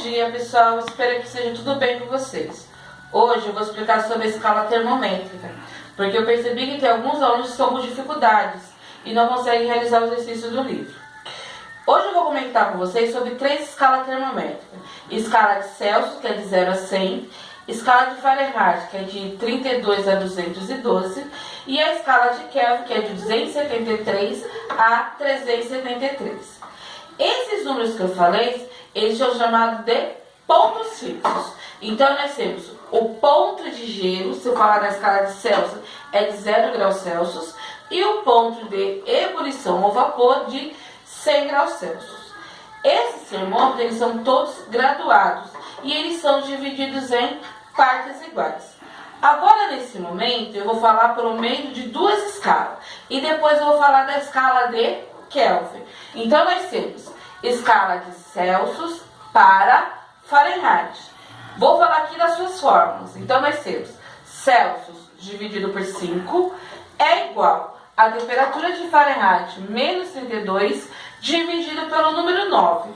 dia, pessoal, espero que seja tudo bem com vocês. Hoje eu vou explicar sobre a escala termométrica, porque eu percebi que tem alguns alunos que estão com dificuldades e não conseguem realizar o exercício do livro. Hoje eu vou comentar com vocês sobre 3 escalas termométricas. Escala de Celsius, que é de 0 a 100, escala de Fahrenheit, que é de 32 a 212, e a escala de Kelvin, que é de 273 a 373. Esses números que eu falei, eles são chamados de pontos fixos. Então, nós temos o ponto de gelo, se eu falar na escala de Celsius, é de 0 graus Celsius, e o ponto de ebulição ou vapor de 100 graus Celsius. Esses termômetros, eles são todos graduados, e eles são divididos em partes iguais. Agora, nesse momento, eu vou falar por meio de 2 escalas, e depois eu vou falar da escala de Kelvin. Então, nós temos escala de Celsius para Fahrenheit. Vou falar aqui das suas fórmulas. Então, nós temos Celsius dividido por 5 é igual a temperatura de Fahrenheit menos 32 dividido pelo número 9.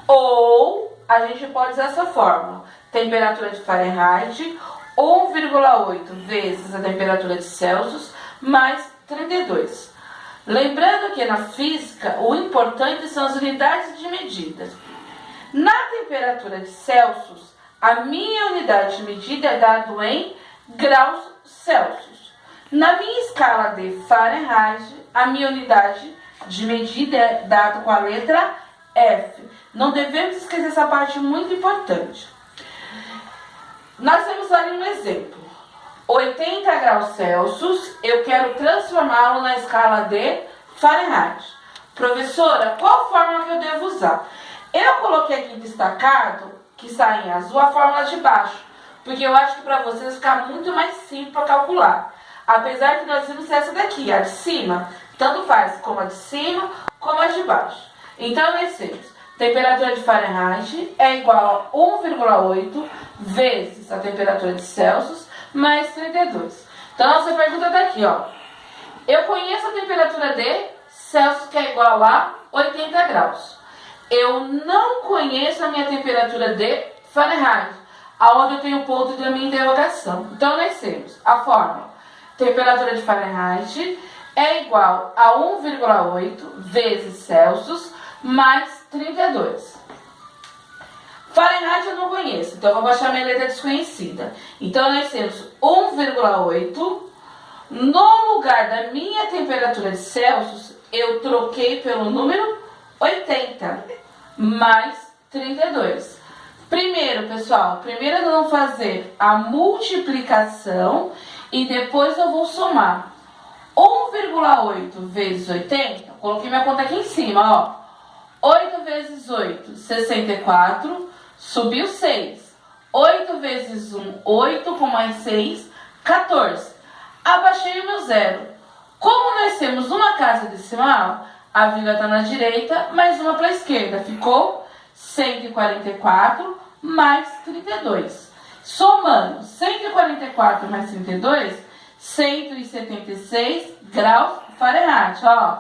Ou, a gente pode usar essa fórmula. Temperatura de Fahrenheit 1,8 vezes a temperatura de Celsius mais 32. Lembrando que na física, o importante são as unidades de medida. Na temperatura de Celsius, a minha unidade de medida é dada em graus Celsius. Na minha escala de Fahrenheit, a minha unidade de medida é dada com a letra F. Não devemos esquecer essa parte muito importante. Nós temos ali um exemplo. 80 graus Celsius, eu quero transformá-lo na escala de Fahrenheit. Professora, qual fórmula que eu devo usar? Eu coloquei aqui destacado, que está em azul, a fórmula de baixo, porque eu acho que para vocês fica muito mais simples para calcular. Apesar que nós vimos essa daqui, a de cima, tanto faz como a de cima, como a de baixo. Então, nós temos temperatura de Fahrenheit é igual a 1,8 vezes a temperatura de Celsius mais 32. Então, a nossa pergunta está aqui, ó. Eu conheço a temperatura de Celsius, que é igual a 80 graus. Eu não conheço a minha temperatura de Fahrenheit, aonde eu tenho o ponto da minha interrogação. Então, nós temos a fórmula. Temperatura de Fahrenheit é igual a 1,8 vezes Celsius mais 32. Fahrenheit eu não conheço, então eu vou baixar minha letra desconhecida. Então, nós temos 1,8. No lugar da minha temperatura de Celsius, eu troquei pelo número 80, mais 32. Primeiro, pessoal, primeiro eu vou fazer a multiplicação e depois eu vou somar. 1,8 vezes 80, coloquei minha conta aqui em cima, ó. 8 vezes 8, 64, subiu 6. 8 vezes 1, 8, com mais 6, 14. Abaixei o meu zero. Como nós temos uma casa decimal, a vírgula está na direita, mais uma para a esquerda. Ficou 144 mais 32. Somando 144 mais 32, 176 graus Fahrenheit. Ó,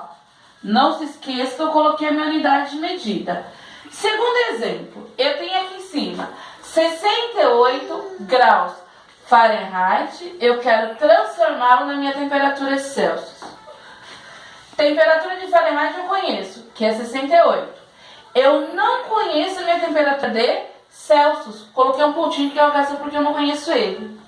não se esqueça que eu coloquei a minha unidade de medida. Segundo exemplo, eu tenho aqui em cima 68 graus Fahrenheit, eu quero transformá-lo na minha temperatura de Celsius. Temperatura de Fahrenheit eu conheço, que é 68. Eu não conheço a minha temperatura de Celsius. Coloquei um pontinho que é o caso porque eu não conheço ele.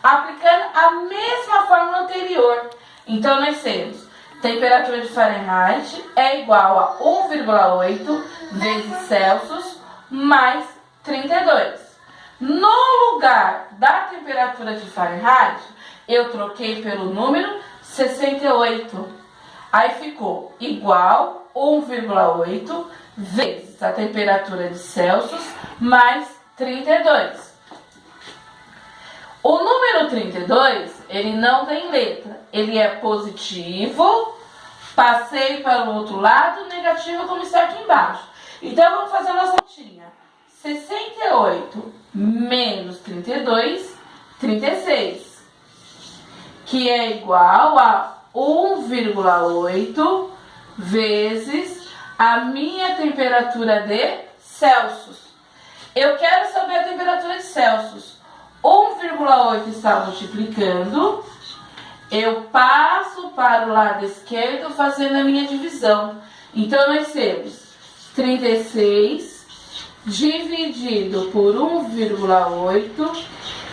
Aplicando a mesma fórmula anterior. Então, nós temos temperatura de Fahrenheit é igual a 1,8 vezes Celsius mais 32. No lugar da temperatura de Fahrenheit, eu troquei pelo número 68. Aí ficou igual 1,8 vezes a temperatura de Celsius mais 32. O número 32, ele não tem letra. Ele é positivo, passei para o outro lado, negativo como está aqui embaixo. Então, vamos fazer a nossa continha. 68 menos 32, 36. Que é igual a 1,8 vezes a minha temperatura de Celsius. Eu quero saber a temperatura de Celsius. 1,8 está multiplicando. Eu passo para o lado esquerdo fazendo a minha divisão. Então, nós temos 36 dividido por 1,8,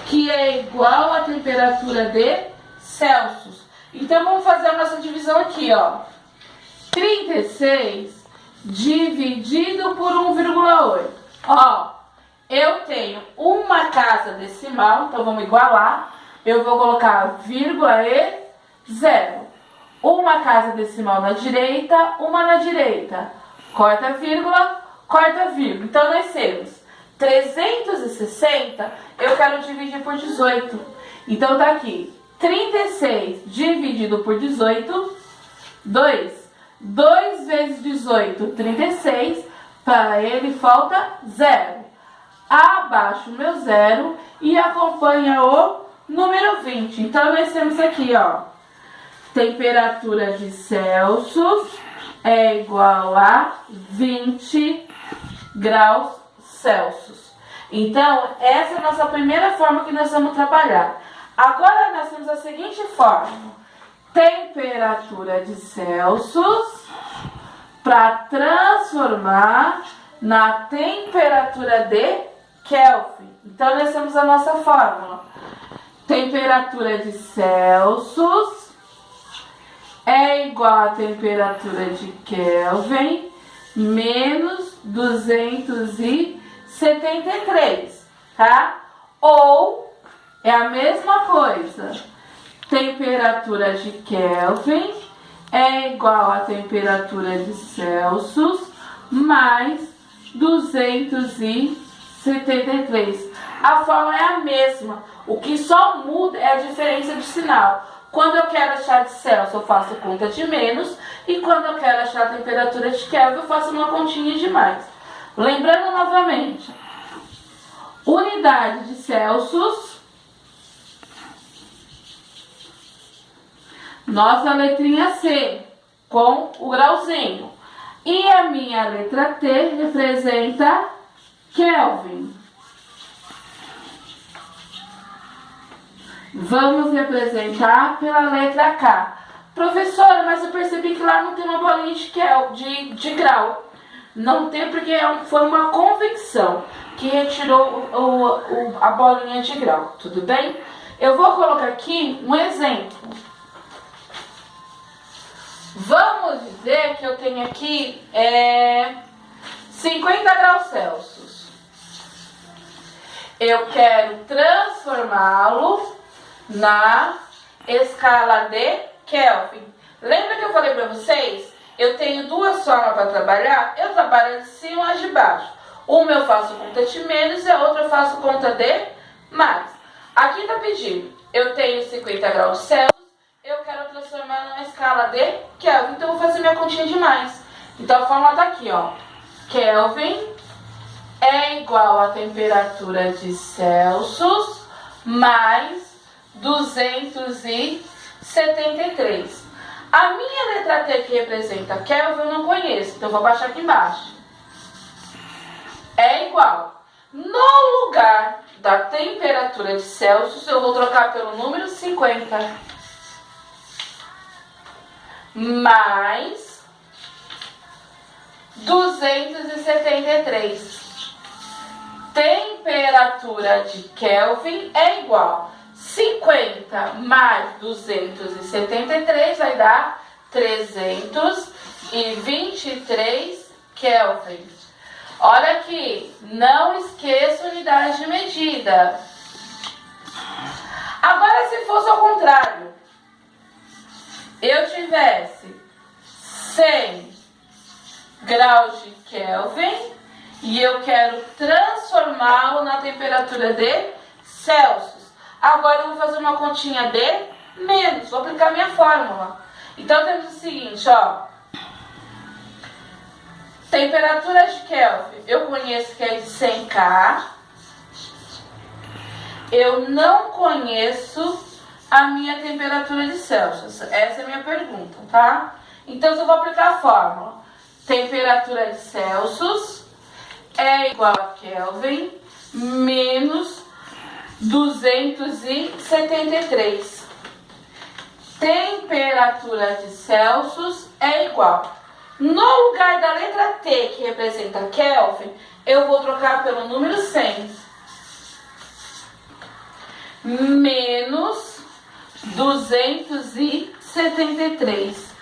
que é igual à temperatura de Celsius. Então, vamos fazer a nossa divisão aqui, ó. 36 dividido por 1,8. Ó, eu tenho uma casa decimal, então vamos igualar. Eu vou colocar vírgula e 0. Uma casa decimal na direita, uma na direita. Corta vírgula, corta vírgula. Então, nós temos 360, eu quero dividir por 18. Então, tá aqui. 36 dividido por 18, 2. 2 vezes 18, 36. Para ele falta 0. Abaixo o meu 0 e acompanha o número 20. Então, nós temos aqui, ó. Temperatura de Celsius é igual a 20 graus Celsius. Então, essa é a nossa primeira forma que nós vamos trabalhar. Agora, nós temos a seguinte forma. Temperatura de Celsius para transformar na temperatura de Kelvin. Então, nós temos a nossa fórmula. Temperatura de Celsius é igual a temperatura de Kelvin menos 273, tá? Ou é a mesma coisa. Temperatura de Kelvin é igual a temperatura de Celsius mais 273. A fórmula é a mesma. O que só muda é a diferença de sinal. Quando eu quero achar de Celsius, eu faço conta de menos. E quando eu quero achar a temperatura de Kelvin, eu faço uma continha de mais. Lembrando novamente. Unidade de Celsius. Nossa letrinha C, com o grauzinho. E a minha letra T representa Kelvin. Vamos representar pela letra K. Professora, mas eu percebi que lá não tem uma bolinha de grau. Não tem porque foi uma convecção que retirou a bolinha de grau. Tudo bem? Eu vou colocar aqui um exemplo. Vamos dizer que eu tenho aqui 50 graus Celsius. Eu quero transformá-lo na escala de Kelvin. Lembra que eu falei para vocês? Eu tenho duas formas para trabalhar. Eu trabalho de cima e de baixo. Uma eu faço conta de menos e a outra eu faço conta de mais. Aqui está pedindo. Eu tenho 50 graus Celsius. Eu quero transformar numa escala de Kelvin. Então, eu vou fazer minha continha de mais. Então, a fórmula está aqui, ó. Kelvin é igual a temperatura de Celsius mais 273. A minha letra T que representa Kelvin eu não conheço. Então, eu vou baixar aqui embaixo. É igual. No lugar da temperatura de Celsius, eu vou trocar pelo número 50. Mais 273. Temperatura de Kelvin é igual 50 mais 273 vai dar 323 Kelvin. Olha aqui, não esqueça a unidade de medida. Agora, se fosse ao contrário, eu tivesse 100 graus de Kelvin e eu quero transformá-lo na temperatura de Celsius. Agora eu vou fazer uma continha de menos, vou aplicar minha fórmula. Então temos o seguinte, ó. Temperatura de Kelvin, eu conheço que é de 100K. Eu não conheço a minha temperatura de Celsius. Essa é a minha pergunta, tá? Então, eu vou aplicar a fórmula. Temperatura de Celsius é igual a Kelvin menos 273. Temperatura de Celsius é igual. No lugar da letra T, que representa Kelvin, eu vou trocar pelo número 100. Menos 273.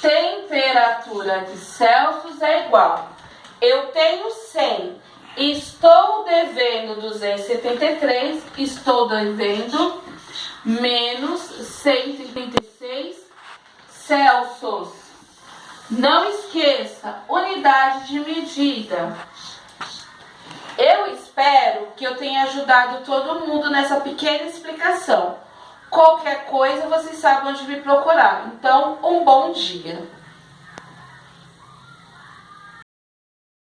Temperatura de Celsius é igual. Eu tenho 100. Estou devendo 273. Estou devendo menos 136 Celsius. Não esqueça, unidade de medida. Eu espero que eu tenha ajudado todo mundo nessa pequena explicação. Qualquer coisa, vocês sabem onde me procurar. Então, um bom dia.